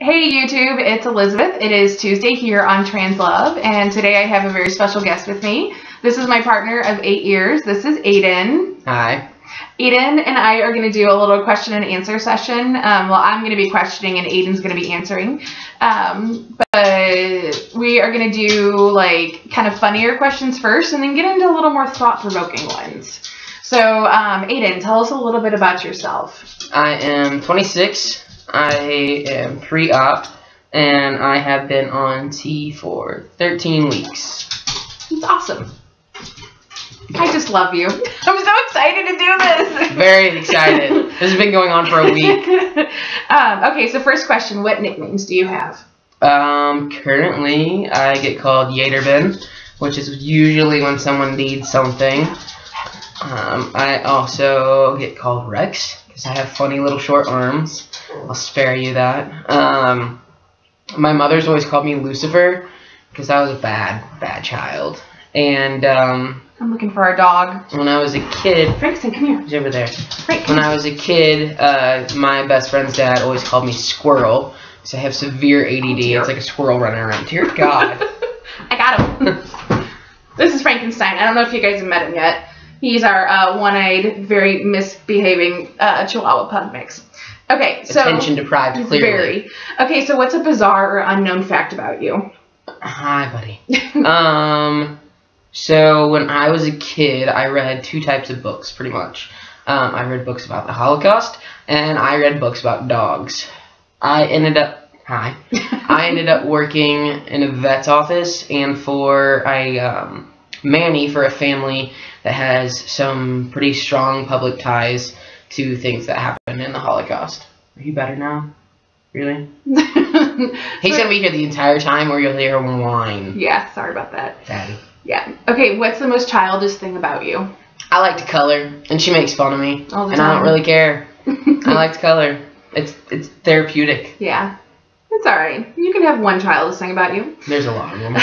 Hey YouTube, it's Elizabeth. It is Tuesday here on Trans Love, and today I have a very special guest with me. This is my partner of 8 years. This is Aiden. Hi. Aiden and I are going to do a little question and answer session. Well, I'm going to be questioning and Aiden's going to be answering. But we are going to do like kind of funnier questions first and then get into a little more thought-provoking ones. So, Aiden, tell us a little bit about yourself. I am 26. I am pre-op, and I have been on T for 13 weeks. It's awesome. I just love you. I'm so excited to do this. Very excited. This has been going on for a week. Okay, so first question, what nicknames do you have? Currently, I get called Yaterbin, which is usually when someone needs something. I also get called Rex, because I have funny little short arms. I'll spare you that. My mother's always called me Lucifer, because I was a bad child. And, I'm looking for our dog. When I was a kid... Frankenstein, come here. He's over there. Right, when I was a kid, my best friend's dad always called me Squirrel, because I have severe ADD. Oh, it's like a squirrel running around. Dear God. I got him. This is Frankenstein. I don't know if you guys have met him yet. He's our one-eyed, very misbehaving Chihuahua pug mix. Okay, so... Attention deprived, clearly. Very. Okay, so what's a bizarre or unknown fact about you? Hi, buddy. So when I was a kid, I read two types of books, pretty much. I read books about the Holocaust, and I read books about dogs. I ended up working in a vet's office, and I nanny for a family that has some pretty strong public ties to things that happened in the Holocaust. Are you better now? Really? He's gonna be here the entire time, or you'll hear him whine. Yeah, sorry about that. Daddy. Yeah. Okay, what's the most childish thing about you? I like to color, and she makes fun of me. All the and time. I don't really care. I like to color. It's therapeutic. Yeah. It's alright. You can have one childish thing about you. There's a lot of them.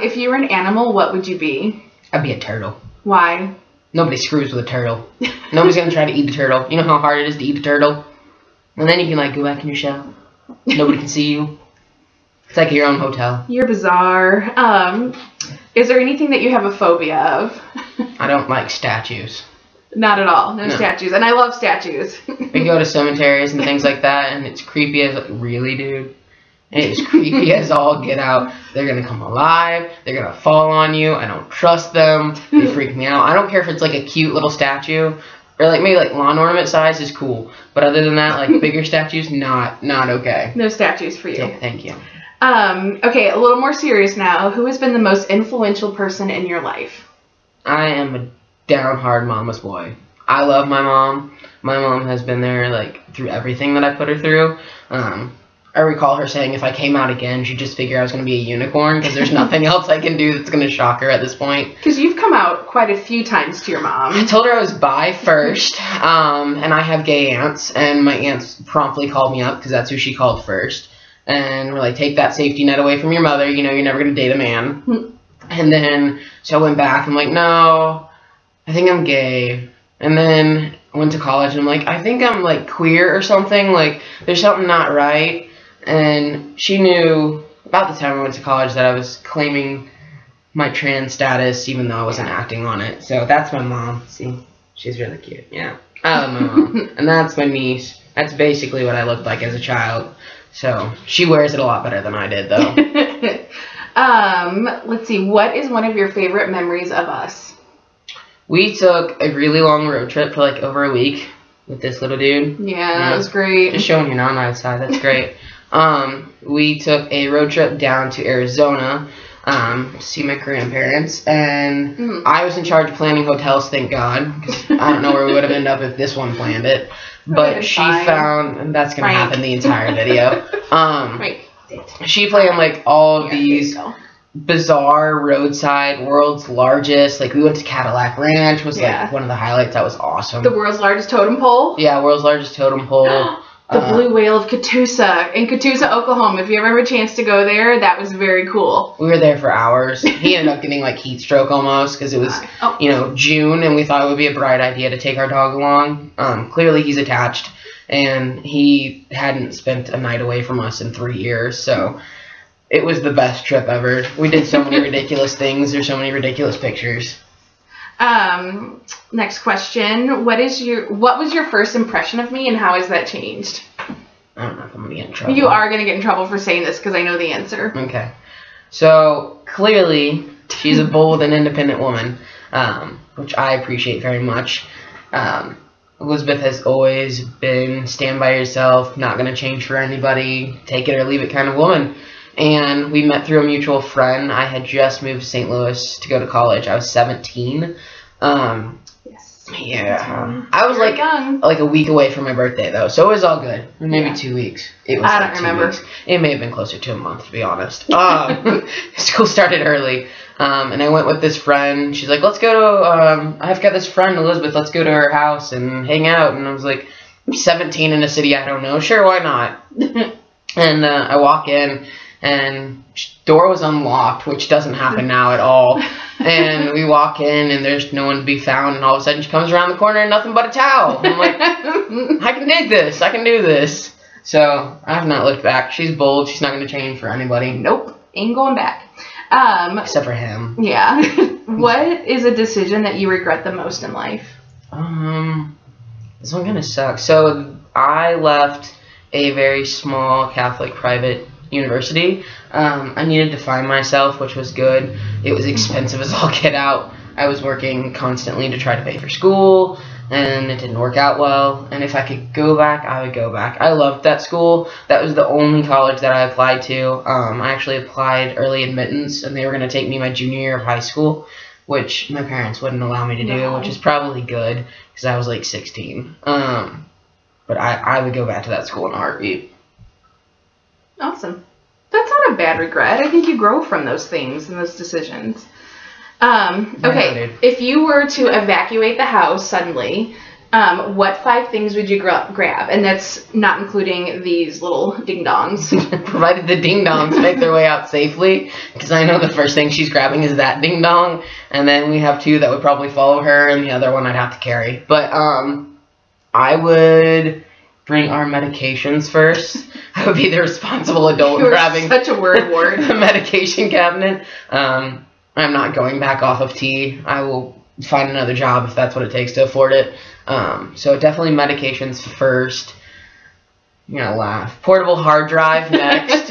If you were an animal, what would you be? I'd be a turtle. Why? Nobody screws with a turtle. Nobody's gonna try to eat a turtle. You know how hard it is to eat a turtle? And then you can like go back in your shell. Nobody can see you. It's like your own hotel. You're bizarre. Is there anything that you have a phobia of? I don't like statues. Not at all. No statues. And I love statues. We go to cemeteries and things like that, and it's creepy as like, really, dude. And it's creepy as all get out. They're gonna come alive. They're gonna fall on you. I don't trust them. They freak me out. I don't care if it's like a cute little statue, or like maybe like lawn ornament size is cool. But other than that, like bigger statues, not okay. No statues for you. Yeah, thank you. Okay, a little more serious now. Who has been the most influential person in your life? I am a down hard mama's boy. I love my mom. My mom has been there like through everything that I put her through. I recall her saying if I came out again, she'd just figure I was going to be a unicorn because there's nothing else I can do that's going to shock her at this point. Because you've come out quite a few times to your mom. I told her I was bi first, and I have gay aunts, and my aunts promptly called me up because that's who she called first. And we're like, take that safety net away from your mother. You know, you're never going to date a man. And then, so I went back. I'm like, no, I think I'm gay. And then I went to college, and I'm like, I think I'm, like, queer or something. Like, there's something not right. And she knew about the time I went to college that I was claiming my trans status, even though I wasn't acting on it. So that's my mom. See? She's really cute. Yeah. I love my mom. And that's my niece. That's basically what I looked like as a child. So, she wears it a lot better than I did, though. Let's see. What is one of your favorite memories of us? We took a really long road trip for, like, over a week with this little dude. Yeah, that was great. Just showing your non-right side. That's great. We took a road trip down to Arizona to see my grandparents. And I was in charge of planning hotels, thank God. 'Cause I don't know where we would have ended up if this one planned it. But she found, and that's going to happen the entire video. She planned like all of these bizarre roadside, world's largest, like we went to Cadillac Ranch, was like one of the highlights. That was awesome. The world's largest totem pole? Yeah, world's largest totem pole. The blue whale of Catoosa in Catoosa, Oklahoma. If you ever have a chance to go there, that was very cool. We were there for hours. He ended up getting like heat stroke almost because it was, you know, June, and we thought it would be a bright idea to take our dog along. Clearly he's attached and he hadn't spent a night away from us in 3 years, so it was the best trip ever. We did so many ridiculous things. There's so many ridiculous pictures. Next question. What was your first impression of me, and how has that changed? I don't know if I'm gonna get in trouble. You are gonna get in trouble for saying this because I know the answer. Okay. So clearly, she's a bold and independent woman, which I appreciate very much. Elizabeth has always been stand by yourself, not gonna change for anybody, take it or leave it kind of woman. And we met through a mutual friend. I had just moved to St. Louis to go to college. I was 17. Yes. Yeah. I was very young. like a week away from my birthday, though, so it was all good. Maybe 2 weeks. It was I like don't remember. 2 weeks. It may have been closer to a month, to be honest. School started early, and I went with this friend. She's like, let's go to, I've got this friend, Elizabeth, let's go to her house and hang out. And I was like, I'm 17 in a city I don't know. Sure, why not? And I walk in, and door was unlocked, which doesn't happen now at all. And we walk in, and there's no one to be found, and all of a sudden she comes around the corner and nothing but a towel. I'm like, I can dig this. I can do this. So I have not looked back. She's bold. She's not going to change for anybody. Nope. Ain't going back. Except for him. Yeah. What is a decision that you regret the most in life? This one kind of sucks. So I left a very small Catholic private university. I needed to find myself, which was good. It was expensive as all get out. I was working constantly to try to pay for school, and it didn't work out well. And if I could go back, I would go back. I loved that school. That was the only college that I applied to. I actually applied early admittance, and they were going to take me my junior year of high school, which my parents wouldn't allow me to do, which is probably good because I was like 16. But I would go back to that school in a heartbeat. Awesome. That's not a bad regret. I think you grow from those things and those decisions. Okay, if you were to evacuate the house suddenly, what 5 things would you grab? And that's not including these little ding-dongs. Provided the ding-dongs make their way out safely, because I know the first thing she's grabbing is that ding-dong, and then we have 2 that would probably follow her, and the other one I'd have to carry. But I would bring our medications first. I would be the responsible adult grabbing such a word. the medication cabinet. I'm not going back off of tea. I will find another job if that's what it takes to afford it. So definitely medications first. You're gonna laugh. Portable hard drive next.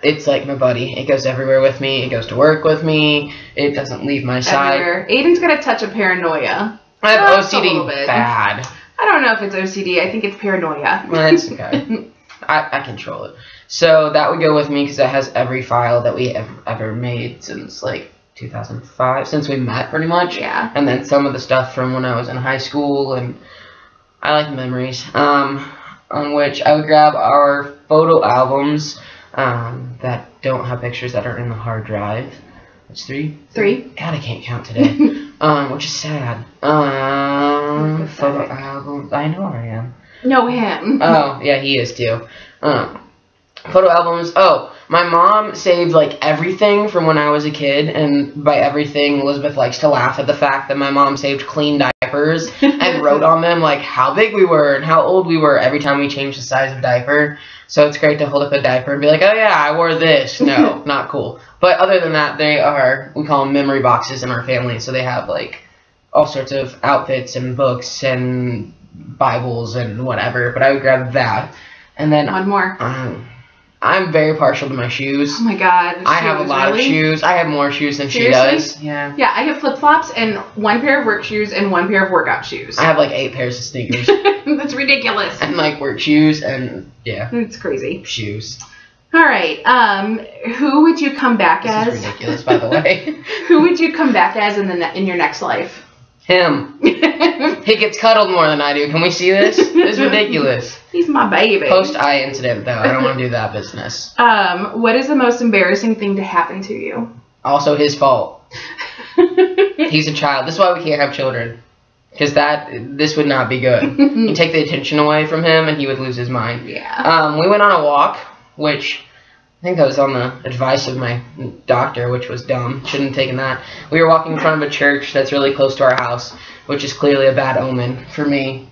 It's like my buddy. It goes everywhere with me. It goes to work with me. It doesn't leave my side. Everywhere. Aiden's got a touch of paranoia. I have OCD bad. I don't know if it's OCD. I think it's paranoia. Well, that's okay. I control it. So that would go with me because it has every file that we have ever made since like 2005, since we met pretty much. Yeah. And then some of the stuff from when I was in high school, and I like memories. On which I would grab our photo albums that don't have pictures that are in the hard drive. That's 3? 3. God, I can't count today. Which is sad. Photo albums. I know I am. No, him. Oh, yeah, he is too. Photo albums. Oh, my mom saved like everything from when I was a kid, and by everything, Elizabeth likes to laugh at the fact that my mom saved clean diapers and wrote on them like how big we were and how old we were every time we changed the size of diaper. So it's great to hold up a diaper and be like, oh yeah, I wore this. No, not cool. But other than that, we call them memory boxes in our family. So they have like all sorts of outfits and books and Bibles and whatever. But I would grab that. And then one more. I'm very partial to my shoes. Oh my god. I have a lot of shoes. I have more shoes than Seriously? she does. Yeah. Yeah, I have flip-flops and 1 pair of work shoes and 1 pair of workout shoes. I have like 8 pairs of sneakers. That's ridiculous. And like work shoes and yeah. It's crazy. Shoes. All right. Who would you come back as? This is ridiculous, by the way. Who would you come back as in your next life? Him. He gets cuddled more than I do. Can we see this? It's ridiculous. He's my baby. Post-eye incident, though. I don't want to do that business. What is the most embarrassing thing to happen to you? Also his fault. He's a child. This is why we can't have children. Because this would not be good. You take the attention away from him, and he would lose his mind. Yeah. We went on a walk, which I think that was on the advice of my doctor, which was dumb. Shouldn't have taken that. We were walking in front of a church that's really close to our house, which is clearly a bad omen for me.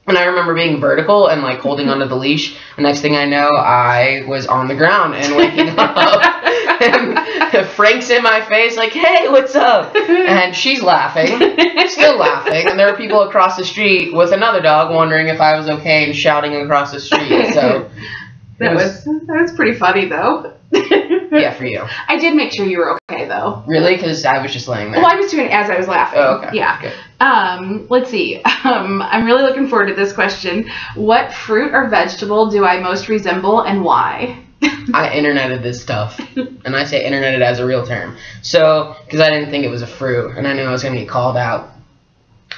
And I remember being vertical and like holding onto the leash. The next thing I know, I was on the ground and waking up. And Frank's in my face like, hey, what's up? And she's laughing, still laughing. And there were people across the street with another dog wondering if I was okay and shouting across the street. So that was pretty funny though. Yeah, for you. I did make sure you were okay though. Really? Because I was just laying there. Well, I was doing it as I was laughing. Oh, okay. Yeah. Good. Let's see. I'm really looking forward to this question. What fruit or vegetable do I most resemble and why? I interneted this stuff, and I say interneted as a real term. So, because I didn't think it was a fruit, and I knew I was going to get called out.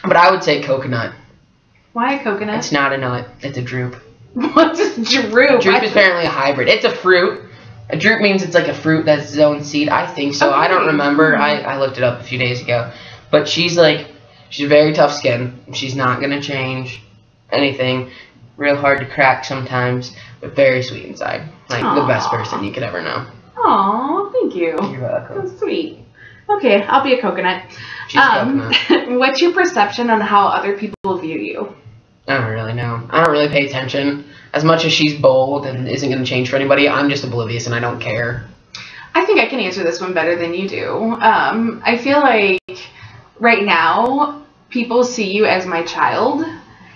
But I would say coconut. Why a coconut? It's not a nut. It's a drupe. What's a drupe? A drupe is apparently a hybrid. It's a fruit. A drupe means it's like a fruit that's its own seed. I think so. Okay. I don't remember. I looked it up a few days ago. But she's very tough skin. She's not going to change anything. Real hard to crack sometimes, but very sweet inside. Like Aww. The best person you could ever know. Aw, thank you. You're welcome. That's sweet. Okay, I'll be a coconut. She's a coconut. What's your perception on how other people view you? I don't really know. I don't really pay attention. As much as she's bold and isn't going to change for anybody, I'm just oblivious and I don't care. I think I can answer this one better than you do. I feel like right now, people see you as my child.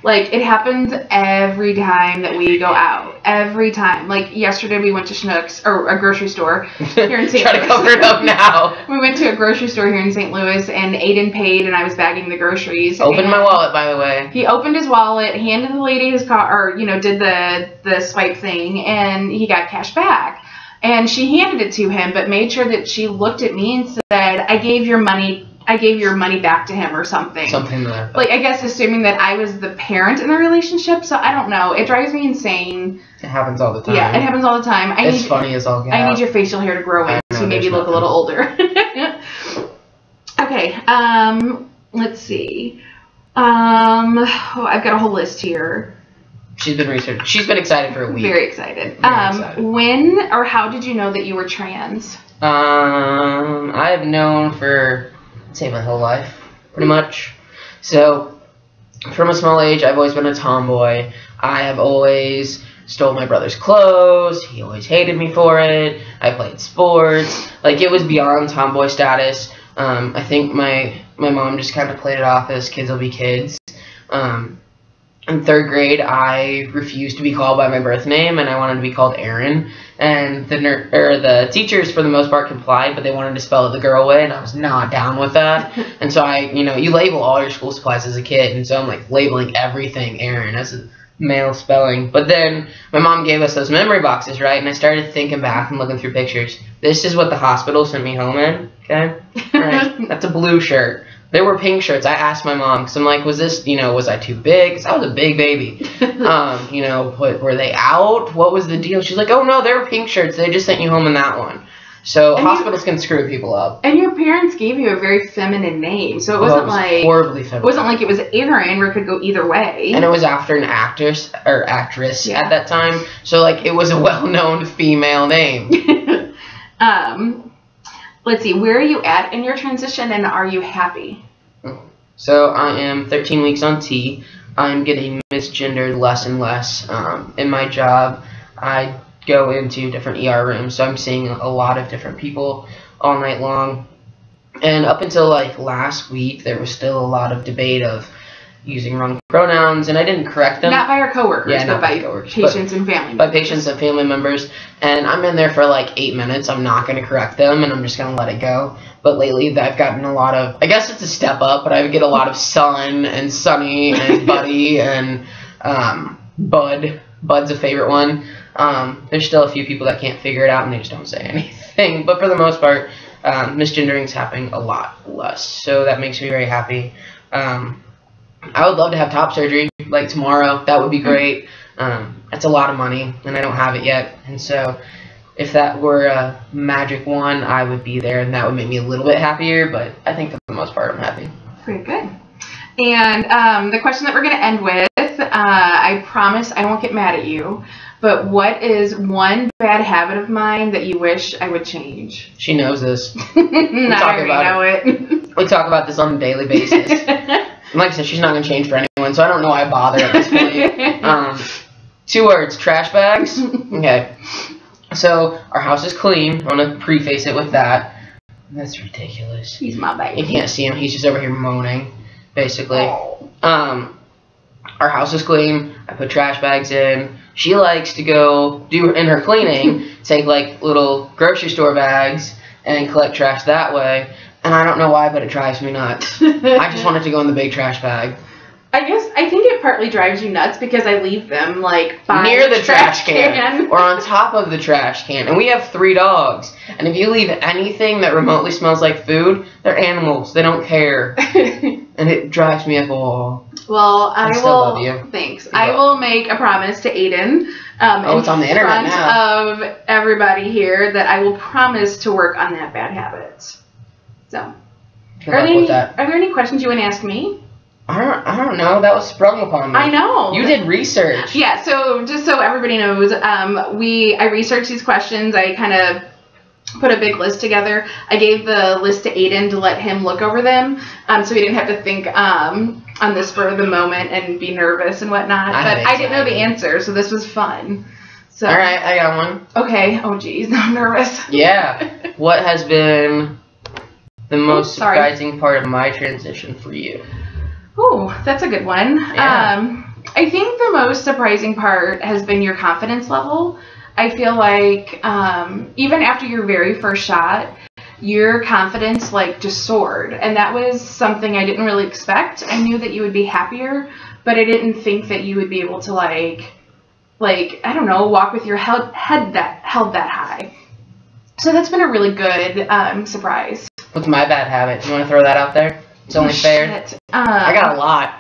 Like, it happens every time that we go out. Every time. Like, yesterday we went to Schnucks, or a grocery store here in St. Louis. Try to cover it up now. We went to a grocery store here in St. Louis, and Aiden paid, and I was bagging the groceries. Opened my wallet, by the way. He opened his wallet, handed the lady his car, or, did the swipe thing, and he got cash back. And she handed it to him, but made sure that she looked at me and said, I gave your money back to him or something. Something like that. Like, I guess assuming that I was the parent in the relationship, so I don't know. It drives me insane. It happens all the time. Yeah, it happens all the time. It's funny as all get out. I need your facial hair to grow in to maybe look a little older. Okay, let's see. I've got a whole list here. She's been researching. She's been excited for a week. Very excited. Very excited. When or how did you know that you were trans? I have known for, I'd say, my whole life, pretty much. So, from a small age, I've always been a tomboy. I have always stole my brother's clothes. He always hated me for it. I played sports. Like, it was beyond tomboy status. I think my mom just kind of played it off as kids will be kids. In third grade, I refused to be called by my birth name, and I wanted to be called Aaron. And the teachers, for the most part, complied, but they wanted to spell it the girl way, and I was not down with that. And so you label all your school supplies as a kid, and so I'm like labeling everything Aaron as a male spelling. But then my mom gave us those memory boxes, right? And I started thinking back and looking through pictures. This is what the hospital sent me home in, okay? Right? That's a blue shirt. There were pink shirts. I asked my mom, because I'm like, was I too big? Because I was a big baby. Were they out? What was the deal? She's like, oh, no, they were pink shirts. They just sent you home in that one. So hospitals can screw people up. And your parents gave you a very feminine name, so it wasn't horribly feminine. It wasn't like it was Aaron where it could go either way. And it was after an actress at that time, so it was a well-known female name. Let's see, where are you at in your transition, and are you happy? So I am 13 weeks on T. I'm getting misgendered less and less. In my job, I go into different ER rooms, so I'm seeing a lot of different people all night long. And up until last week, there was still a lot of debate of using wrong pronouns, and I didn't correct them. Not by our coworkers, yeah, but by patients and family members. By patients and family members. And I'm in there for 8 minutes. I'm not going to correct them, and I'm just going to let it go. But lately, I've gotten a lot of, I guess it's a step up, but I would get a lot of Son and Sunny and Buddy and Bud. Bud's a favorite one. There's still a few people that can't figure it out, and they just don't say anything. But for the most part, misgendering is happening a lot less. So that makes me very happy. I would love to have top surgery tomorrow. That would be great. That's a lot of money, and I don't have it yet. And so if that were a magic one, I would be there, and that would make me a little bit happier. But I think for the most part, I'm happy. Very good. And the question that we're going to end with, I promise I won't get mad at you, but what is one bad habit of mine that you wish I would change? She knows this. I already know it. We talk about this on a daily basis. And like I said, she's not going to change for anyone. doing, so I don't know why I bother at this point. 2 words, trash bags. Okay. So, our house is clean. I'm going to preface it with that. That's ridiculous. He's my baby. You can't see him. He's just over here moaning, basically. Oh. Our house is clean. I put trash bags in. She likes to go do in her cleaning, take like little grocery store bags and collect trash that way. And I don't know why, but it drives me nuts. I just want it to go in the big trash bag. I think it partly drives you nuts because I leave them like by near the trash can or on top of the trash can. And we have 3 dogs. And if you leave anything that remotely smells like food, they're animals. They don't care. And it drives me up a wall. Well, I still will. Love you. Thanks. I will make a promise to Aiden. It's on the internet now. Of everybody here that I will promise to work on that bad habit. So, are there any questions you want to ask me? I don't know. That was sprung upon me. I know. You did research. Yeah. So just so everybody knows, I researched these questions. I kind of put a big list together. I gave the list to Aiden to let him look over them, so he didn't have to think on the spur of the moment and be nervous and whatnot. But I didn't know the answer, so this was fun. So. All right, I got one. Okay. Oh, geez, I'm nervous. Yeah. What has been the most surprising part of my transition for you? Oh, that's a good one. Yeah. I think the most surprising part has been your confidence level. I feel like even after your very first shot, your confidence like just soared, and that was something I didn't really expect. I knew that you would be happier, but I didn't think that you would be able to like I don't know, walk with your head held that high. So that's been a really good surprise. What's my bad habit? You want to throw that out there? It's only fair. I got a lot.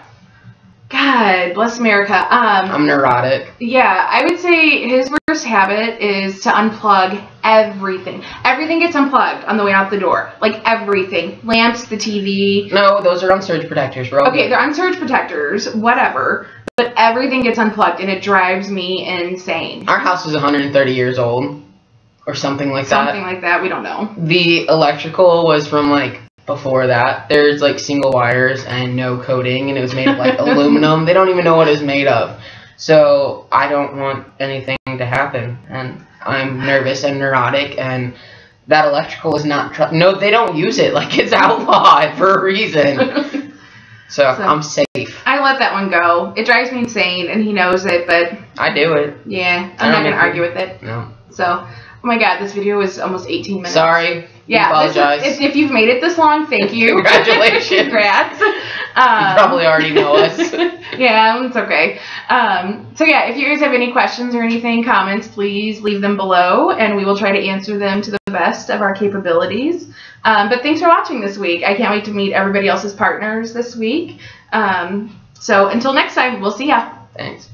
God bless America. I'm neurotic. Yeah, I would say his worst habit is to unplug everything. Everything gets unplugged on the way out the door. Like everything. Lamps, the TV. No, those are on surge protectors, bro. Okay, they're on surge protectors, whatever. But everything gets unplugged and it drives me insane. Our house is 130 years old. Or something like that. Something like that, we don't know. The electrical was from like before that. There's like single wires and no coating, and it was made of like aluminum. They don't even know what it's made of. So I don't want anything to happen, and I'm nervous and neurotic, and that electrical is not no, they don't use it. Like, it's outlawed for a reason. So I'm safe. I let that one go. It drives me insane, and he knows it, but I do it. Yeah, I'm not gonna argue with it. No. So, oh my God, this video was almost 18 minutes. Sorry. Yeah, apologize. If you've made it this long, thank you. Congratulations. Congrats. You probably already know us. Yeah, it's okay. So yeah, if you guys have any questions or anything, comments, please leave them below, and we will try to answer them to the best of our capabilities. But thanks for watching this week. I can't wait to meet everybody else's partners this week. So until next time, we'll see ya. Thanks.